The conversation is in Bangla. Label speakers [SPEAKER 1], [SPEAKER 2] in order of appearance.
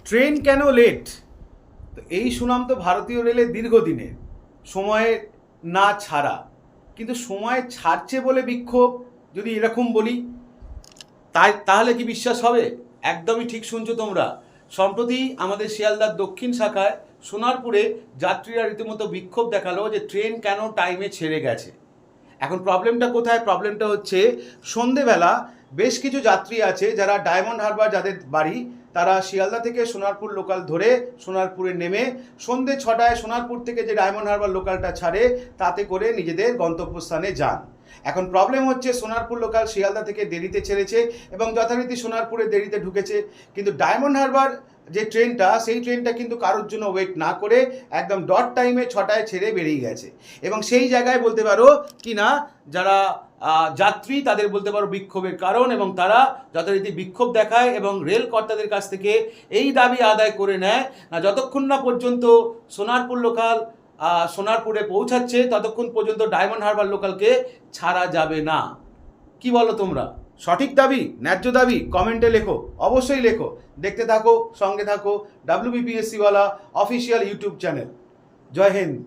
[SPEAKER 1] ট্রেন কেন লেট? তো এই সুনাম তো ভারতীয় রেলের দীর্ঘদিনের সময়ে না ছাড়া, কিন্তু সময় ছাড়ছে বলে বিক্ষোভ যদি এরকম বলি তাহলে কি বিশ্বাস হবে? একদমই ঠিক শুনছো তোমরা। সম্প্রতি আমাদের শিয়ালদার দক্ষিণ শাখায় সোনারপুরে যাত্রীরা রীতিমতো বিক্ষোভ দেখালো যে ট্রেন কেন টাইমে ছেড়ে গেছে। এখন প্রবলেমটা কোথায়? প্রবলেমটা হচ্ছে সন্ধেবেলা বেশ কিছু যাত্রী আছে যারা ডায়মন্ড হারবার, যাদের বাড়ি, তারা শিয়ালদা থেকে সোনারপুর লোকাল ধরে সোনারপুরে নেমে সন্ধে 6টায় সোনারপুর থেকে যে ডায়মন্ড হারবার লোকালটা ছাড়ে তাতে করে নিজেদের গন্তব্যস্থানে যান। এখন প্রবলেম হচ্ছে সোনারপুর লোকাল শিয়ালদা থেকে দেরিতে ছেড়েছে এবং যথারীতি সোনারপুরে দেরিতে ঢুকেছে, কিন্তু ডায়মন্ড হারবার যে ট্রেনটা, সেই ট্রেনটা কিন্তু কারোর জন্য ওয়েট না করে একদম ডট টাইমে 6টায় ছেড়ে বেরিয়ে গেছে। এবং সেই জায়গায় বলতে পারো কি না, যারা যাত্রী তাদের বলতে পারো বিক্ষোভের কারণ, এবং তারা যথারীতি বিক্ষোভ দেখায় এবং রেল কর্তাদের কাছ থেকে এই দাবি আদায় করে নেয় না, যতক্ষণ না পর্যন্ত সোনারপুর লোকাল সোনারপুরে পৌঁছাচ্ছে ততক্ষণ পর্যন্ত ডায়মন্ড হারবার লোকালকে ছাড়া যাবে না। কি বলো তোমরা? সঠিক দাবি, ন্যায্য দাবি? কমেন্টে লেখো, অবশ্যই লেখো। দেখতে থাকো, সঙ্গে থাকো WBPSC ওয়ালা অফিসিয়াল ইউটিউব চ্যানেল। জয় হিন্দ।